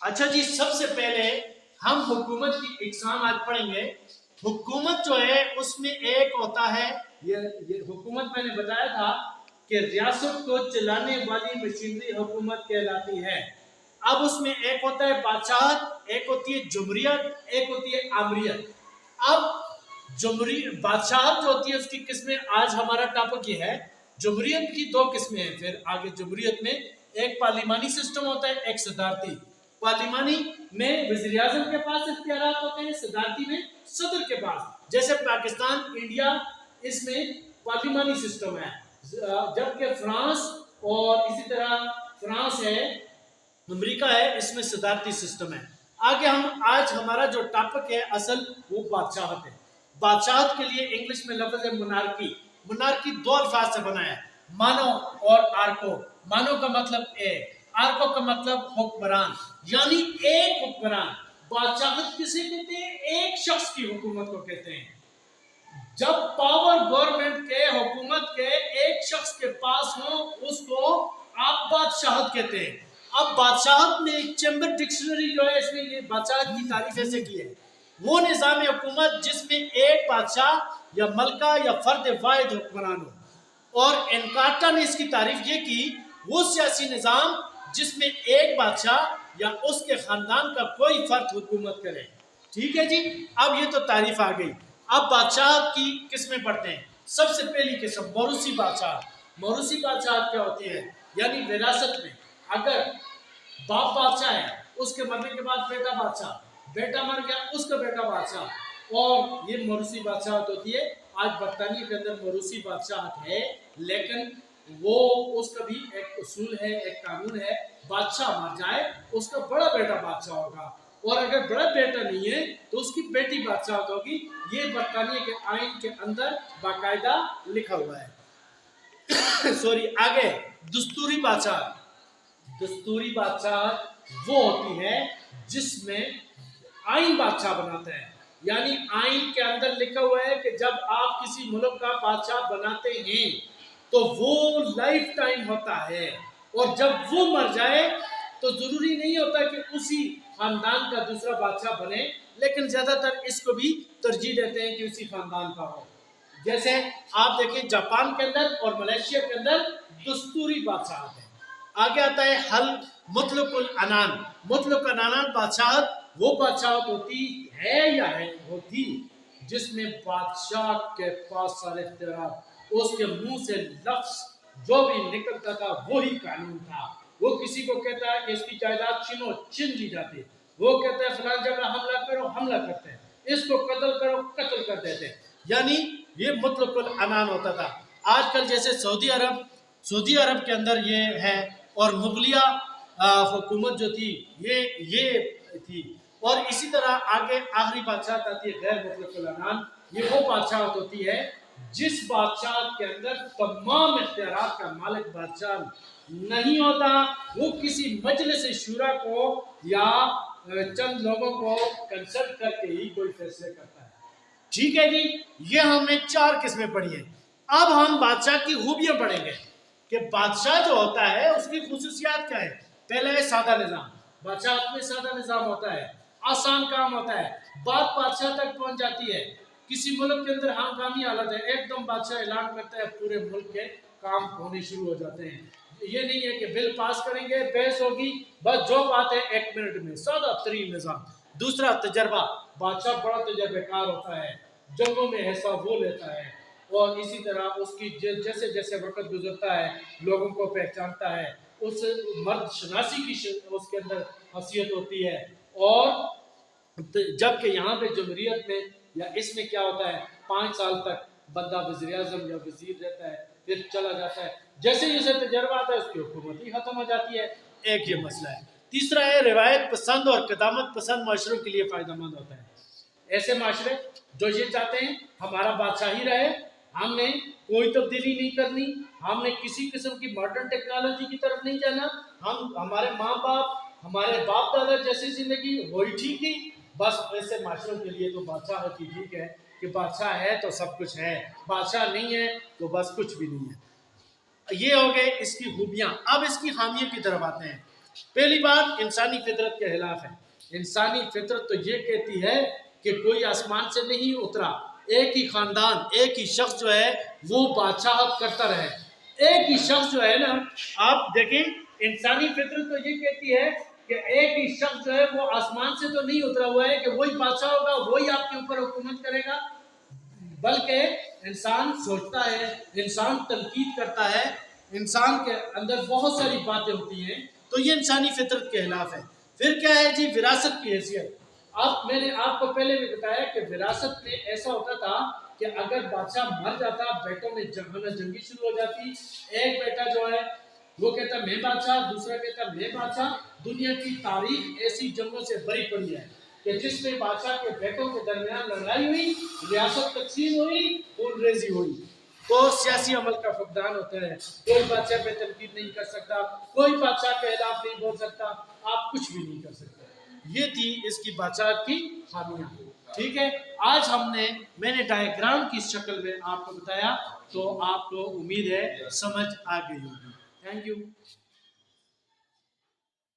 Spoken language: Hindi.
अच्छा जी, सबसे पहले हम हुकूमत की इकसाम आज पढ़ेंगे। हुकूमत जो है उसमें एक होता है, ये हुकूमत मैंने बताया था कि रियासत को चलाने वाली मशीनरी हुकूमत कहलाती है। अब उसमें एक होता है बादशाहत, एक होती है जमहूरियत, एक होती है आमरियत। अब जमहूरी बादशाहत जो होती है उसकी किस्में आज हमारा टॉपिक ये है। जमहूरियत की दो किस्में हैं। फिर आगे जमहूरियत में एक पार्लिमानी सिस्टम होता है, एक सदारती। पार्लिमानी में वज़ीर आज़म के पास इख्तियारात होते हैं, सदारती में सदर के पास। जैसे पाकिस्तान, इंडिया, इसमें पार्लिमानी सिस्टम है, जबकि फ्रांस और इसी तरह फ्रांस है, अमेरिका है, इसमें सदारती सिस्टम है। आगे हम आज हमारा जो टॉपिक है असल वो बादशाहत है। बादशाहत के लिए इंग्लिश में लफ्ज है मोनार्की। मोनार्की दो अल्फाज से बना है, मानो और आर्को। मानो का मतलब एक, आर्को का मतलब हुक्मरान, यानी एक हुक्मरान। बादशाहत किसे कहते हैं? एक शख्स की हुकूमत को कहते हैं। जब पावर गवर्नमेंट के, हुकूमत के एक शख्स के पास हो उसको आप बादशाहत कहते हैं। अब बादशाहत में एक चैम्बर डिक्शनरी जो है इसमें ये बादशाहत की तारीफ ऐसे की है, वो निज़ाम हुकूमत जिसमें एक बादशाह या मलका या फर्द वाहिद हुक्मरान हो। और एनकार्टा ने इसकी तारीफ ये की, वो सियासी निज़ाम जिसमें एक बादशाह या उसके खानदान का कोई फर्द हुकूमत करे। ठीक है जी, अब ये तो तारीफ आ गई। अब बादशाह की किस्में पढ़ते हैं। सबसे पहली किस्म मौरूसी बादशाह। मौरूसी बादशाह क्या होती है? यानी विरासत में अगर बाप बादशाह है, उसके मरने के बाद बेटा बादशाह, बेटा मर गया उसका बेटा बादशाह, और ये मौरूसी बादशाह होती है। आज बरतानिया के अंदर मौरूसी बादशाह है, लेकिन वो उसका भी एक उसूल है, एक कानून है, बादशाह मर जाए उसका बड़ा बेटा बादशाह होगा, और अगर बड़ा बेटा नहीं है तो उसकी बेटी बादशाह होगी। ये बरतानिया के आइन के अंदर बाकायदा लिखा हुआ है। सॉरी, आगे दस्तूरी बादशाह। दस्तूरी बादशाह वो होती है जिसमें आइन बादशाह बनाते हैं, यानी आइन के अंदर लिखा हुआ है कि जब आप किसी मुल्क का बादशाह बनाते हैं तो वो लाइफ टाइम होता है, और जब वो मर जाए तो जरूरी नहीं होता कि उसी खानदान का दूसरा बादशाह बने, लेकिन ज्यादातर इसको भी तरजीह देते हैं कि उसी खानदान का हो। जैसे आप देखें जापान के अंदर और मलेशिया के अंदर दस्तूरी बादशाह है। आगे आता है हल मुतलकुल अनान। मुतलक अनान बादशाहत वो बादशाहत होती है या है होती जिसमें बादशाह के पास सारे इख्तियार, उसके मुंह से लफ्ज जो भी निकलता था वही कानून था। वो किसी को कहता है कि इसकी जायदाद छीनो, छीन ली जाती, वो कहता है फलां जगह हमला करो, हमला करते हैं, इसको कत्ल करो, कत्ल कर देते हैं। यानी ये मुतलकुल अनान होता था। आजकल जैसे सऊदी अरब के अंदर ये है, और मुगलिया हुकूमत जो थी ये थी। और इसी तरह आगे आखिरी बादशाह आती है गैर मुतलकुल अनान। ये वो बादशाह होती है जिस बादशाह के अंदर तमाम इख्तियारात का मालिक बादशाह नहीं होता, वो किसी मजलिस शुरा को या चंद लोगों को कंसल्ट करके ही कोई फैसले करता है। ठीक है जी, ये हमने चार किस्में पढ़ी हैं। अब हम बादशाह की खूबियां पढ़ेंगे कि बादशाह जो होता है उसकी खुसूसियात क्या है। पहला है सादा निज़ाम। बादशाह में सादा निज़ाम होता है, आसान काम होता है, बात बादशाह तक पहुंच जाती है। किसी मुल्क के अंदर हंगामी हालत है, एकदम बादशाह ऐलान करता है, पूरे मुल्क के काम होने शुरू हो जाते हैं। ये नहीं है कि बिल पास करेंगे, बहस होगी, बस जो बात है 1 मिनट में, सादा तरीन निज़ाम। दूसरा तजर्बा। बादशाह बड़ा तजर्बेकार होता है, जंगों में हिस्सा वो लेता है, और इसी तरह उसकी जैसे जैसे वक्त गुजरता है लोगों को पहचानता है, उस मर्द शनासी की उसके अंदर हसीयत होती है। और जबकि यहाँ पे जमहूरियत में या इसमें क्या होता है, 5 साल तक बंदा वज़ीर आज़म या वज़ीर रहता है, फिर चला जाता है, जैसे ही उसे तजर्बा आता है उसकी हुकूमत ही खत्म हो जाती है। एक ये मसला है। तीसरा है रिवायत पसंद और कदामत पसंद माशरों के लिए फ़ायदेमंद होता है। ऐसे माशरे जो ये चाहते हैं हमारा बादशाह ही रहे, हमने कोई तब्दीली नहीं करनी, हमने किसी किस्म की मॉडर्न टेक्नोलॉजी की तरफ नहीं जाना, हम हमारे माँ बाप हमारे बाप दादा जैसी जिंदगी वही ठीक थी, बस ऐसे माशरों के लिए तो बादशाह की ठीक है कि बादशाह है तो सब कुछ है, बादशाह नहीं है तो बस कुछ भी नहीं है। ये हो गए इसकी खूबियाँ। अब इसकी खामियों की तरफ आते हैं। पहली बात, इंसानी फितरत के खिलाफ है। इंसानी फितरत तो ये कहती है कि कोई आसमान से नहीं उतरा, एक ही खानदान, एक ही शख्स जो है वो बादशाहत करता रहे। एक ही शख्स जो है ना, आप देखें, इंसानी फितरत तो ये कहती है कि एक ही शख्स जो है वो आसमान से तो नहीं उतरा हुआ है कि वही बादशाह होगा, वही आपके ऊपर हुकूमत करेगा, बल्कि इंसान सोचता है, इंसान तनकीद करता है, इंसान के अंदर बहुत सारी बातें होती हैं, तो ये इंसानी फितरत के खिलाफ है। फिर क्या है जी, विरासत की हैसियत। अब मैंने आपको पहले भी बताया कि विरासत में ऐसा होता था कि अगर बादशाह मर जाता, बेटों में जंगी शुरू हो जाती। एक बेटा जो है वो कहता मैं बादशाह, दूसरा कहता मैं बादशाह। दुनिया की तारीख ऐसी जंगों से भरी पड़ी है कि जिसमें बादशाह के बेटों के दरमियान लड़ाई हुई, रियासत तकसीम हुई, खून रेजी हुई, तो सियासी अमल का फकदान होता है। कोई बादशाह पे तनकीद नहीं कर सकता, कोई बादशाह के खिलाफ नहीं बोल सकता, आप कुछ भी नहीं कर सकते। ये थी इसकी बादशाह की खामियां। ठीक है, आज मैंने डायग्राम की शक्ल में आपको बताया, तो आपको उम्मीद है समझ आ गई होगी। Thank you.